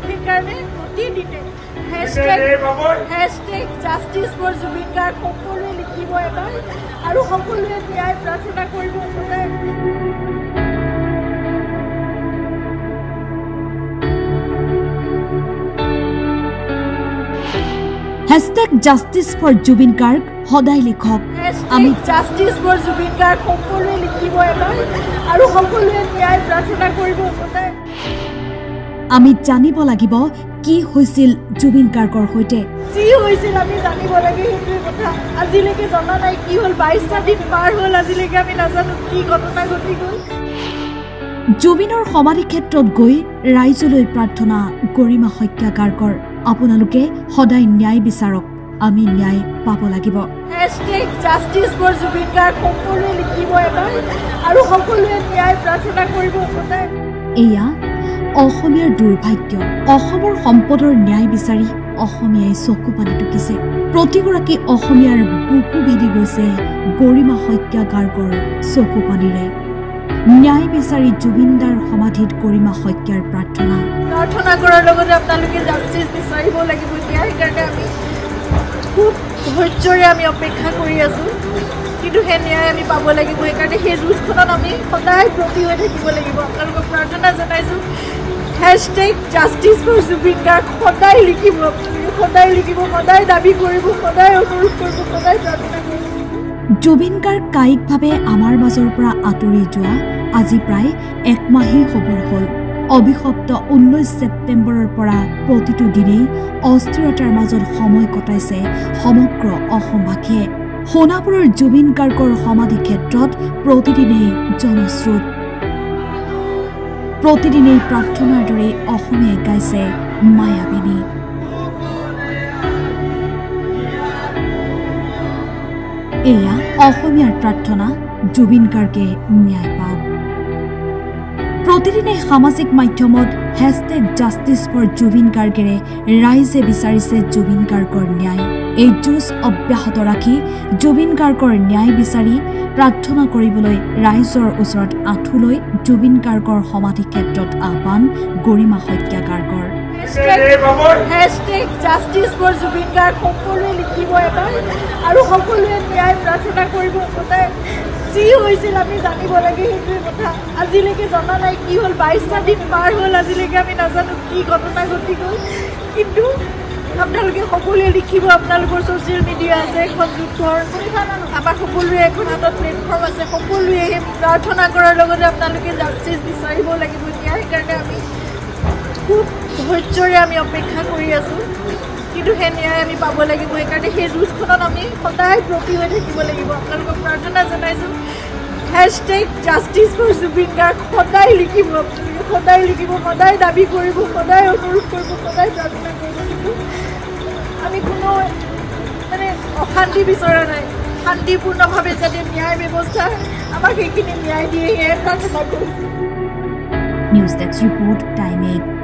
সেইকাৰণে প্ৰতিদিনে #Justice for Zubin Garg সকলোৱে লিখিব এবাৰ আৰু সকলোৱে ন্যায় প্ৰাৰ্থনা কৰিব সদায়। #Justice for Zubin Garg সদায় লিখক। আমি Justice for Zubin Garg সকলোৱে লিখিব এবাৰ আৰু সকলোৱে ন্যায় প্ৰাৰ্থনা কৰিব সদায়। আমি জানিব লাগিব কি হৈছিল জুবিন গাৰ্গৰ সৈতে। যি হৈছিল আমি জানিব লাগে, সেইটোৱে কথা। আজিলৈকে জনা নাই কি হ'ল, 22টা দিন পাৰ হ'ল, আজিলৈকে আমি নাজানো কি ঘটনা ঘটি গ'ল। জুবিনৰ সমাধি ক্ষেত্ৰত গৈ ৰাইজলৈ প্ৰাৰ্থনা গৰিমা শইকীয়া গাৰ্গৰ। আপোনালোকে সদায় ন্যায় বিচাৰক, আমি ন্যায় পাব লাগিব। #Justice for Zubin Garg সকলোৱে লিখিব এবাৰ আৰু সকলোৱে ন্যায় প্ৰাৰ্থনা কৰিব সদায়। এয়া অসমীয়াৰ দুৰ্ভাগ্য। অসমৰ সম্পদৰ ন্যায় বিচাৰি অসমীয়াই চকু পানী টুকিছে। প্ৰতিগৰাকী অসমীয়াৰ বুকু ভেদি গৈছে গৰিমা শইকীয়া গাৰ্গৰ চকু পানীৰে। ন্যায় বিচাৰি জুবিনদাৰ সমাধিত গৰিমা শইকীয়াৰ প্ৰাৰ্থনা কৰাৰ লগতে আপোনালোকে জাষ্টিছ বিচাৰিব লাগিব। সেইকাৰণে আমি খুব ধৈৰ্যৰে আমি অপেক্ষা কৰি আছোঁ, কিন্তু সেই ন্যায় আমি পাব লাগিব। সেইকাৰণে সেই যুঁজখনত আমি সদায় ব্ৰতী হৈ থাকিব লাগিব। আপোনালোকক প্ৰাৰ্থনা জনাইছোঁ, #Justice for Zubin Garg সদায় লিখিব, সদায় লিখিব, সদায় দাবী কৰিব, সদায় অনুৰোধ কৰিব, সদায় প্ৰাৰ্থনা কৰিব। জুবিন গাৰ্গ কায়িকভাৱে আমাৰ মাজৰ পৰা আঁতৰি যোৱা আজি প্ৰায় 1 মাহেই খবৰ হ'ল। অভিশপ্ত 19 ছেপ্টেম্বৰৰ পৰা প্ৰতিটো দিনেই অস্থিৰতাৰ মাজত সময় কটাইছে সমগ্ৰ অসমবাসীয়ে। সোণাপুৰৰ জুবিন গাৰ্গৰ সমাধি ক্ষেত্ৰত প্ৰতিদিনেই জনস্ৰোত। প্ৰতিদিনেই প্ৰাৰ্থনাৰ দৰে অসমীয়াই গাইছে মায়াবিনী। এয়া অসমীয়াৰ প্ৰাৰ্থনা, জুবিন গাৰ্গে ন্যায় পাওক। প্ৰতিদিনে সামাজিক মাধ্যমত #Justice for Zubin Gargেৰে ৰাইজে বিচাৰিছে জুবিন গাৰ্গৰ ন্যায়। এই যুঁজ অব্যাহত ৰাখি জুবিন গাৰ্গৰ ন্যায় বিচাৰি প্ৰাৰ্থনা কৰিবলৈ ৰাইজৰ ওচৰত আঁঠু লৈ জুবিন গাৰ্গৰ সমাধি ক্ষেত্ৰত আহ্বান গৰিমা শইকীয়া গাৰ্গৰ। #Justice for Zubin Garg সকলোৱে লিখিব এবাৰ আৰু সকলোৱে ন্যায় প্ৰাৰ্থনা কৰিব সদায়। যি হৈছিল আমি জানিব লাগে, সেইটোৱে কথা। আজিলৈকে জনা নাই কি হ'ল, 22টা দিন পাৰ হ'ল, আজিলৈকে আমি নাজানো কি ঘটনা ঘটি গ'ল, কিন্তু আপোনালোকে সকলোৱে লিখিব। আপোনালোকৰ ছ'চিয়েল মিডিয়া আছে, এখন যুদ্ধৰ আমাৰ সকলোৰে এখন হাতত প্লেটফৰ্ম আছে। সকলোৱে সেই প্ৰাৰ্থনা কৰাৰ লগতে আপোনালোকে জাষ্টিছ বিচাৰিব লাগিব। সেইকাৰণে আমি খুব ধৈৰ্যৰে আমি অপেক্ষা কৰি আছোঁ, কিন্তু সেই ন্যায় আমি পাব লাগিব। সেইকাৰণে সেই যুঁজখনত আমি সদায় ব্ৰতী হৈ থাকিব লাগিব। আপোনালোকক প্ৰাৰ্থনা জনাইছোঁ, #Justice for Zubin Garg সদায় লিখিব, সদায় লিখিব, সদায় দাবী কৰিব, সদায় অনুৰোধ কৰিব, সদায় প্ৰাৰ্থনা কৰিব। কিন্তু আমি কোনো অশান্তি বিচৰা নাই। শান্তিপূৰ্ণভাৱে যাতে ন্যায় ব্যৱস্থা আমাক সেইখিনি ন্যায় দিয়ে, সেয়াই প্ৰাৰ্থনা কৰিছোঁ। News desk report, time 8।